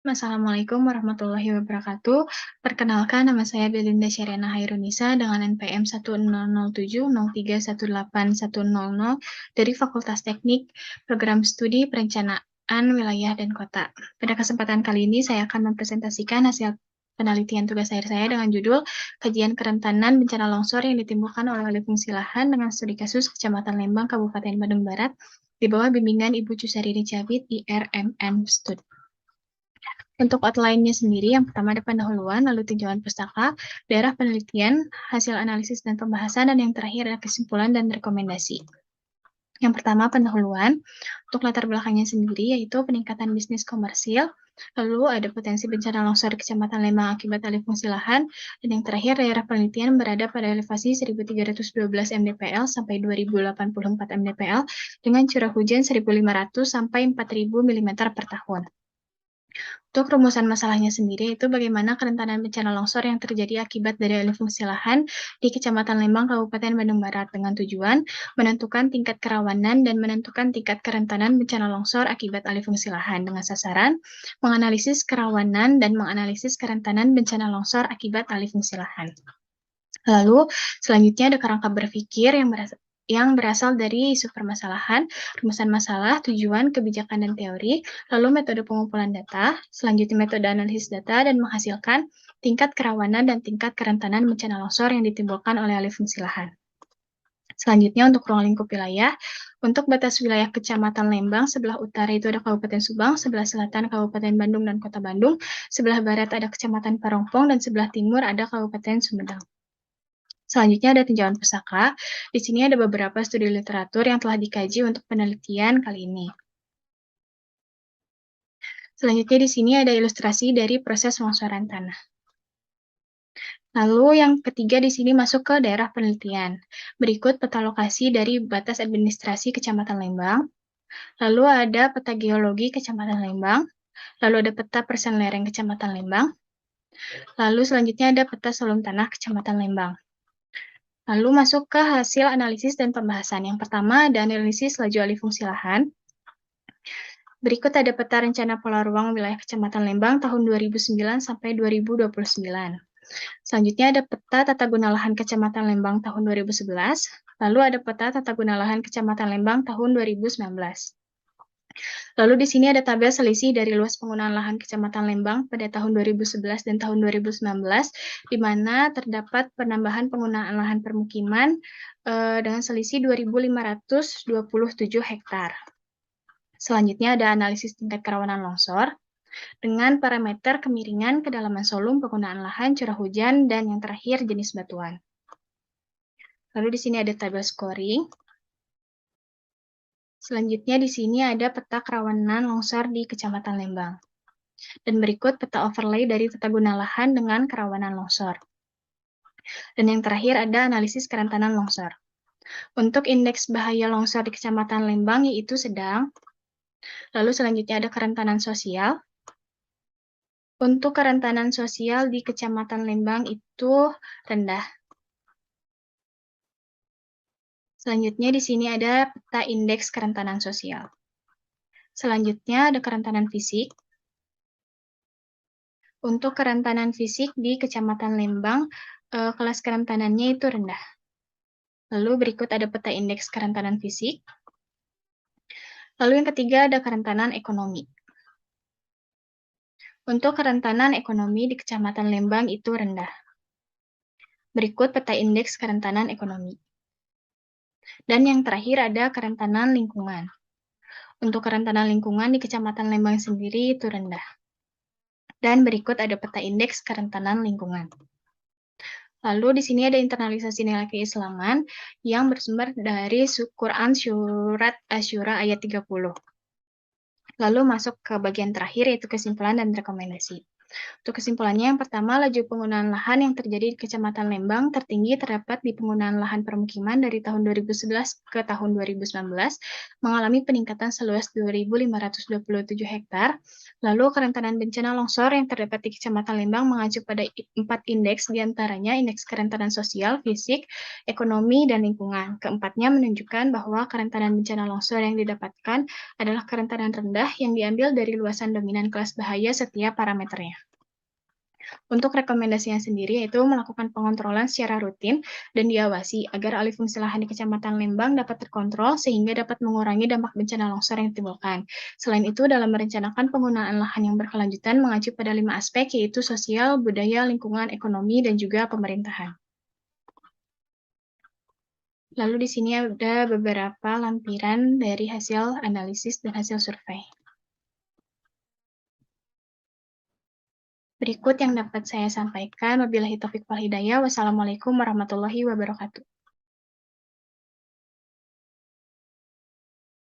Assalamualaikum warahmatullahi wabarakatuh. Perkenalkan, nama saya Belinda Syariana Hairunisa dengan NPM 100703181000 dari Fakultas Teknik, Program Studi Perencanaan Wilayah dan Kota. Pada kesempatan kali ini, saya akan mempresentasikan hasil penelitian tugas akhir saya dengan judul Kajian Kerentanan Bencana Longsor yang ditimbulkan oleh alih fungsi lahan dengan studi kasus Kecamatan Lembang, Kabupaten Bandung Barat, di bawah bimbingan Ibu Cusarini Cabit, IRMN Stud. Untuk outline-nya sendiri, yang pertama ada pendahuluan, lalu tinjauan pustaka, daerah penelitian, hasil analisis dan pembahasan, dan yang terakhir ada kesimpulan dan rekomendasi. Yang pertama, pendahuluan. Untuk latar belakangnya sendiri, yaitu peningkatan bisnis komersil, lalu ada potensi bencana longsor di Kecamatan Lembang akibat alih fungsi lahan, dan yang terakhir, daerah penelitian berada pada elevasi 1312 mdpl sampai 2084 mdpl dengan curah hujan 1500 sampai 4000 mm per tahun. Untuk rumusan masalahnya sendiri, itu bagaimana kerentanan bencana longsor yang terjadi akibat dari alih fungsi lahan di Kecamatan Lembang, Kabupaten Bandung Barat, dengan tujuan menentukan tingkat kerawanan dan menentukan tingkat kerentanan bencana longsor akibat alih fungsi lahan, dengan sasaran menganalisis kerawanan dan menganalisis kerentanan bencana longsor akibat alih fungsi lahan. Lalu, selanjutnya ada kerangka berpikir yang berasal dari isu permasalahan, rumusan masalah, tujuan, kebijakan, dan teori, lalu metode pengumpulan data, selanjutnya metode analisis data, dan menghasilkan tingkat kerawanan dan tingkat kerentanan bencana longsor yang ditimbulkan oleh alih fungsi lahan. Selanjutnya untuk ruang lingkup wilayah, untuk batas wilayah Kecamatan Lembang, sebelah utara itu ada Kabupaten Subang, sebelah selatan Kabupaten Bandung dan Kota Bandung, sebelah barat ada Kecamatan Parongpong, dan sebelah timur ada Kabupaten Sumedang. Selanjutnya ada tinjauan pustaka. Di sini ada beberapa studi literatur yang telah dikaji untuk penelitian kali ini. Selanjutnya di sini ada ilustrasi dari proses longsoran tanah. Lalu yang ketiga di sini masuk ke daerah penelitian. Berikut peta lokasi dari batas administrasi Kecamatan Lembang. Lalu ada peta geologi Kecamatan Lembang. Lalu ada peta persen lereng Kecamatan Lembang. Lalu selanjutnya ada peta sulum tanah Kecamatan Lembang. Lalu masuk ke hasil analisis dan pembahasan. Yang pertama ada analisis laju alih fungsi lahan. Berikut ada peta rencana pola ruang wilayah Kecamatan Lembang tahun 2009 sampai 2029. Selanjutnya ada peta tata guna lahan Kecamatan Lembang tahun 2011. Lalu ada peta tata guna lahan Kecamatan Lembang tahun 2019. Lalu di sini ada tabel selisih dari luas penggunaan lahan Kecamatan Lembang pada tahun 2011 dan tahun 2019, di mana terdapat penambahan penggunaan lahan permukiman dengan selisih 2.527 hektar. Selanjutnya ada analisis tingkat kerawanan longsor dengan parameter kemiringan, kedalaman solum, penggunaan lahan, curah hujan, dan yang terakhir jenis batuan. Lalu di sini ada tabel scoring. Selanjutnya di sini ada peta kerawanan longsor di Kecamatan Lembang. Dan berikut peta overlay dari tata guna lahan dengan kerawanan longsor. Dan yang terakhir ada analisis kerentanan longsor. Untuk indeks bahaya longsor di Kecamatan Lembang yaitu sedang. Lalu selanjutnya ada kerentanan sosial. Untuk kerentanan sosial di Kecamatan Lembang itu rendah. Selanjutnya di sini ada peta indeks kerentanan sosial. Selanjutnya ada kerentanan fisik. Untuk kerentanan fisik di Kecamatan Lembang, kelas kerentanannya itu rendah. Lalu berikut ada peta indeks kerentanan fisik. Lalu yang ketiga ada kerentanan ekonomi. Untuk kerentanan ekonomi di Kecamatan Lembang itu rendah. Berikut peta indeks kerentanan ekonomi. Dan yang terakhir ada kerentanan lingkungan. Untuk kerentanan lingkungan di Kecamatan Lembang sendiri itu rendah. Dan berikut ada peta indeks kerentanan lingkungan. Lalu di sini ada internalisasi nilai keislaman yang bersumber dari Quran Surat Asy-Syura ayat 30. Lalu masuk ke bagian terakhir yaitu kesimpulan dan rekomendasi. Untuk kesimpulannya, yang pertama, laju penggunaan lahan yang terjadi di Kecamatan Lembang tertinggi terdapat di penggunaan lahan permukiman dari tahun 2011 ke tahun 2019, mengalami peningkatan seluas 2.527 hektar. Lalu, kerentanan bencana longsor yang terdapat di Kecamatan Lembang mengacu pada 4 indeks, diantaranya indeks kerentanan sosial, fisik, ekonomi, dan lingkungan. Keempatnya menunjukkan bahwa kerentanan bencana longsor yang didapatkan adalah kerentanan rendah yang diambil dari luasan dominan kelas bahaya setiap parameternya. Untuk rekomendasinya sendiri yaitu melakukan pengontrolan secara rutin dan diawasi agar alih fungsi lahan di Kecamatan Lembang dapat terkontrol sehingga dapat mengurangi dampak bencana longsor yang ditimbulkan. Selain itu, dalam merencanakan penggunaan lahan yang berkelanjutan mengacu pada 5 aspek yaitu sosial, budaya, lingkungan, ekonomi, dan juga pemerintahan. Lalu di sini ada beberapa lampiran dari hasil analisis dan hasil survei. Berikut yang dapat saya sampaikan. Wabillahi taufiq wal hidayah. Wassalamualaikum warahmatullahi wabarakatuh.